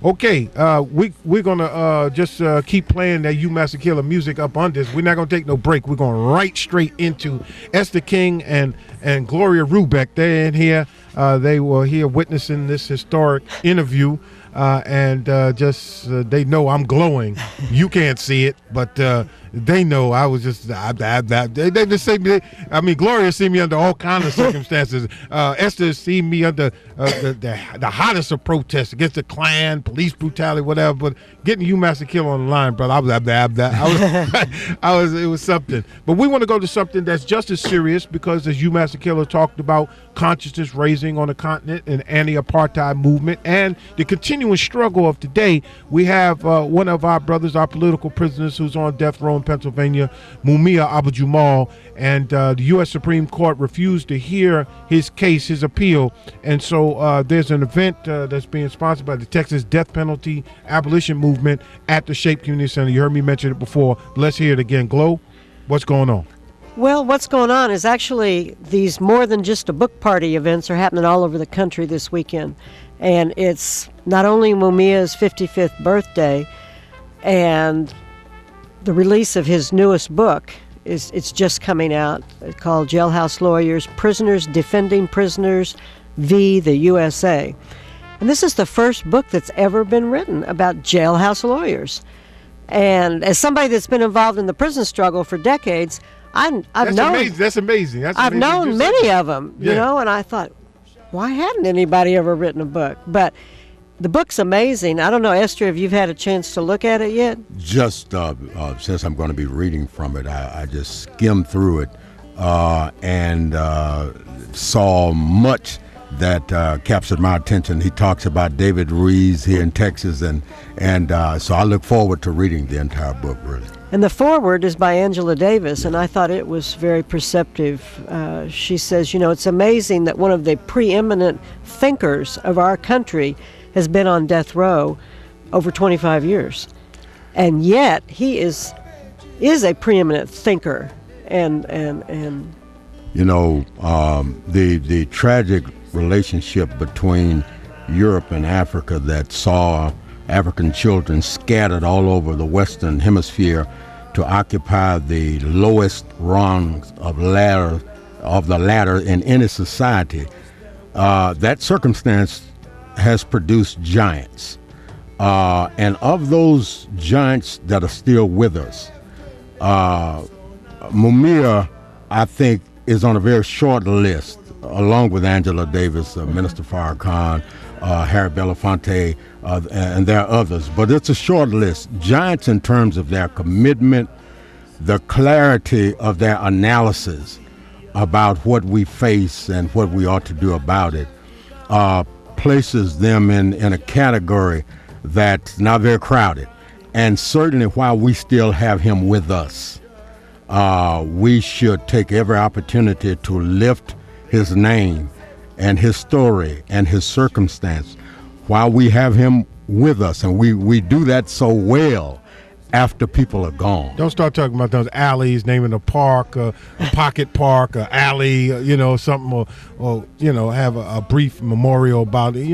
Okay, we're gonna just keep playing that UMass Killer music up on this. We're not gonna take no break. We're going right straight into Esther King and Gloria Rubeck. They're in here. They were here witnessing this historic interview, and they know I'm glowing. You can't see it, but they know I was just. They just say me. I mean, Gloria see me under all kinds of circumstances. Esther see me under the hottest of protests against the Klan, police brutality, whatever. But getting UMass Killer on the line, brother, it was something. But we want to go to something that's just as serious because, as UMass Killer talked about, consciousness raising on the continent and anti-apartheid movement and the continuing struggle of today. We have one of our brothers, our political prisoners, who's on death row in Pennsylvania, Mumia Abu-Jamal, and the U.S. Supreme Court refused to hear his case, his appeal, and so there's an event that's being sponsored by the Texas Death Penalty Abolition Movement at the Shape Community Center. You heard me mention it before. Let's hear it again. Glow, what's going on? Well, what's going on is actually these more than just a book party events are happening all over the country this weekend. And it's not only Mumia's 55th birthday and the release of his newest book, it's just coming out. It's called Jailhouse Lawyers, Prisoners Defending Prisoners v. the USA. And this is the first book that's ever been written about jailhouse lawyers. And as somebody that's been involved in the prison struggle for decades, That's amazing. I've known many of them, you know, and I thought, why hadn't anybody ever written a book? But the book's amazing. I don't know, Esther, if you've had a chance to look at it yet? Just since I'm going to be reading from it, I just skimmed through it and saw much that captured my attention. He talks about David Rees here in Texas, and so I look forward to reading the entire book, really. And the foreword is by Angela Davis, and I thought it was very perceptive. She says, you know, it's amazing that one of the preeminent thinkers of our country has been on death row over 25 years. And yet he is a preeminent thinker. And you know, the tragic relationship between Europe and Africa that saw African children scattered all over the Western Hemisphere to occupy the lowest rungs of the ladder in any society. That circumstance has produced giants. And of those giants that are still with us, Mumia, I think, is on a very short list, along with Angela Davis, Minister Farrakhan, Harry Belafonte, and there are others. But it's a short list. Giants in terms of their commitment, the clarity of their analysis about what we face and what we ought to do about it, places them in a category that's not very crowded. And certainly while we still have him with us, we should take every opportunity to lift his name and his story and his circumstance while we have him with us. And we do that so well after people are gone. Don't start talking about those alleys, naming a park, a pocket park, a alley, something, or have a brief memorial about it.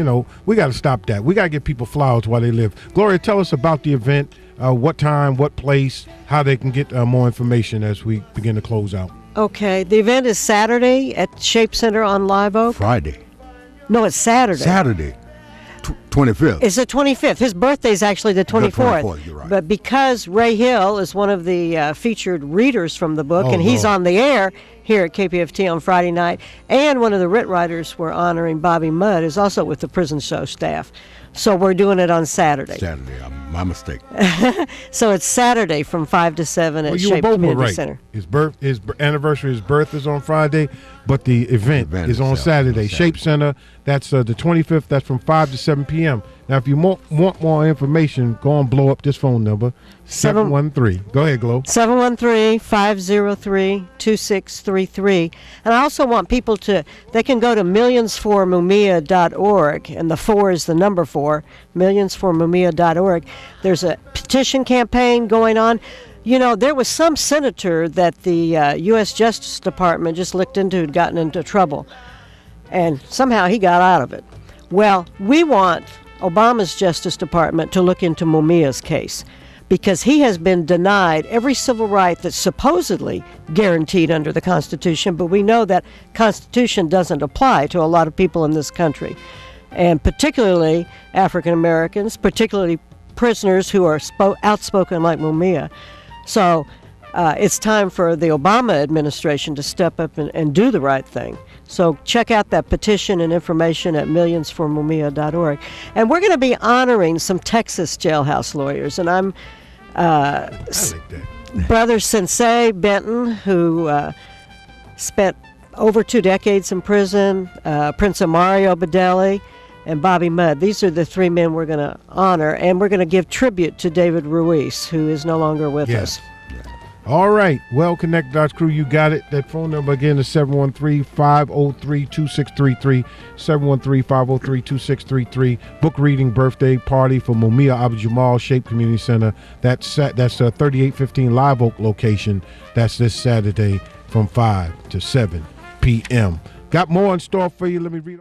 We got to stop that. We got to give people flowers while they live. Gloria, tell us about the event, what time, what place, how they can get more information as we begin to close out. Okay, the event is Saturday at Shape Center on Live Oak. Friday. No, it's Saturday. Saturday. 25th. It's the 25th. His birthday is actually the 24th. The 24th, you're right. But because Ray Hill is one of the featured readers from the book, and he's on the air here at KPFT on Friday night, and one of the writ writers we're honoring, Bobby Mudd, is also with the prison show staff. So we're doing it on Saturday. My mistake. So it's Saturday from 5 to 7 at Shape Community Center. His anniversary, his birth is on Friday, but the event is on Saturday. Shape Center, that's the 25th, that's from 5 to 7 p.m. Now, if you want more information, go and blow up this phone number, 713. Go ahead, Glo. 713-503-2633. And I also want people they can go to millionsformumia.org, and the 4 is the number 4, millionsformumia.org. There's a petition campaign going on. There was some senator that the U.S. Justice Department just looked into who'd gotten into trouble, and somehow he got out of it. Well, we want Obama's Justice Department to look into Mumia's case, because he has been denied every civil right that's supposedly guaranteed under the Constitution, but we know that Constitution doesn't apply to a lot of people in this country, and particularly African Americans, particularly prisoners who are outspoken like Mumia. So it's time for the Obama administration to step up and do the right thing. So check out that petition and information at millionsformumia.org. And we're going to be honoring some Texas jailhouse lawyers, and I'm I like that. Brother Sensei Benton, who spent over 2 decades in prison, Prince Mario Badeli, and Bobby Mudd. These are the 3 men we're going to honor, and we're going to give tribute to David Ruiz, who is no longer with us. All right. Well Connected Arts Crew, you got it. That phone number again is 713-503-2633, 713-503-2633. Book reading birthday party for Mumia Abu-Jamal, Shape Community Center. That's a 3815 Live Oak location. That's this Saturday from 5 to 7 p.m. Got more in store for you. Let me read.